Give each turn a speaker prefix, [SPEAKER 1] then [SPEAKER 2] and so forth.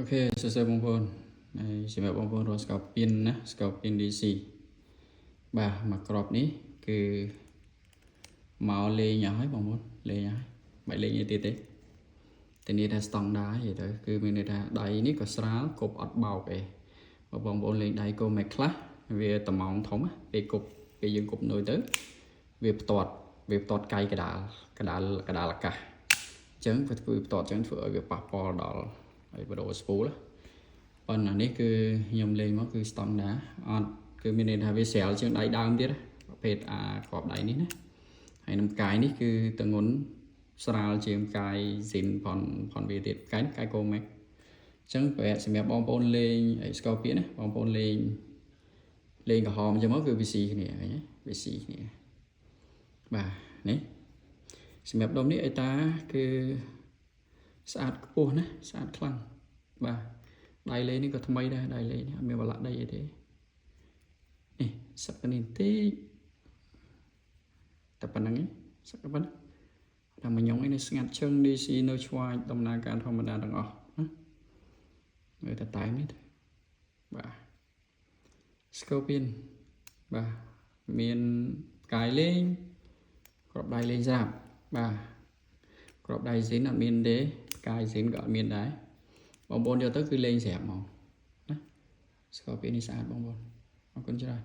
[SPEAKER 1] Ok សួស្តីបងប្អូនហើយសម្រាប់បងប្អូនរក Scorpion ណា Scorpion DC បាទមកក្របនេះគឺមកលេងអស់ហើយបងប្អូនលេងអស់ហើយមិនលេងអីទៀតទេតែនេះថាស្តង់ដារទៅគឺមានន័យថាដៃនេះក៏ស្រាលគប់អត់បោកទេបងប្អូនលេងដៃកូមេខ្លះវាតម្ងធំពេលគប់ពេលយើងគប់នុយទៅវាផ្ទាត់កាយកដាលអាកាសអញ្ចឹងវាធ្វើផ្ទាត់អញ្ចឹងធ្វើឲ្យវាប៉ះពាល់ដល់ហើយបដូរស្ពូលប៉ុន្តែនេះគឺខ្ញុំលេងមកគឺស្តង់ដាអត់គឺមានន័យថាវាស្រាលជាងដៃដើមទៀតប្រភេទក្របដៃនេះណាហើយនឹងកាយនេះគឺទងន់ស្រាលជាងកាយស៊ីនផនវាទៀតកាយកូមេកអញ្ចឹងប្រហែលសម្រាប់បងប្អូនលេងអីស្កោពីណាបងប្អូនលេងក្រហមអញ្ចឹងមកគឺវាស៊ីគ្នាឃើញទេវាស៊ីគ្នាបាទនេះសម្រាប់ដុំនេះអីតាគឺស្អាតខ្ពស់ណាស្អាតខ្លាំងបាទដៃលេងនេះក៏ថ្មីដែរដៃលេងនេះអត់មានបលាក់ដីអីទេនេះសឹកនេះតិចតែប៉ុណ្្នឹងឯងសឹកប៉ុណ្្នឹងតែមកញងនេះស្ងាត់ឈឹង DC នៅឆ្វាយដំណើរការធម្មតាទាំងអស់ណាមើលតែតែនេះបាទ Scorpion បាទមានកាយលេងក្របដៃលេងស្រាប់បាទក្របដៃស៊ីនអត់មានទេកាយស៊ីនក៏អត់មានដែរបងប្អូនយកទៅគឺលេងស្រាប់ហ្មងណា Scorpion នេះស្អាតបងប្អូនអរគុណច្រើន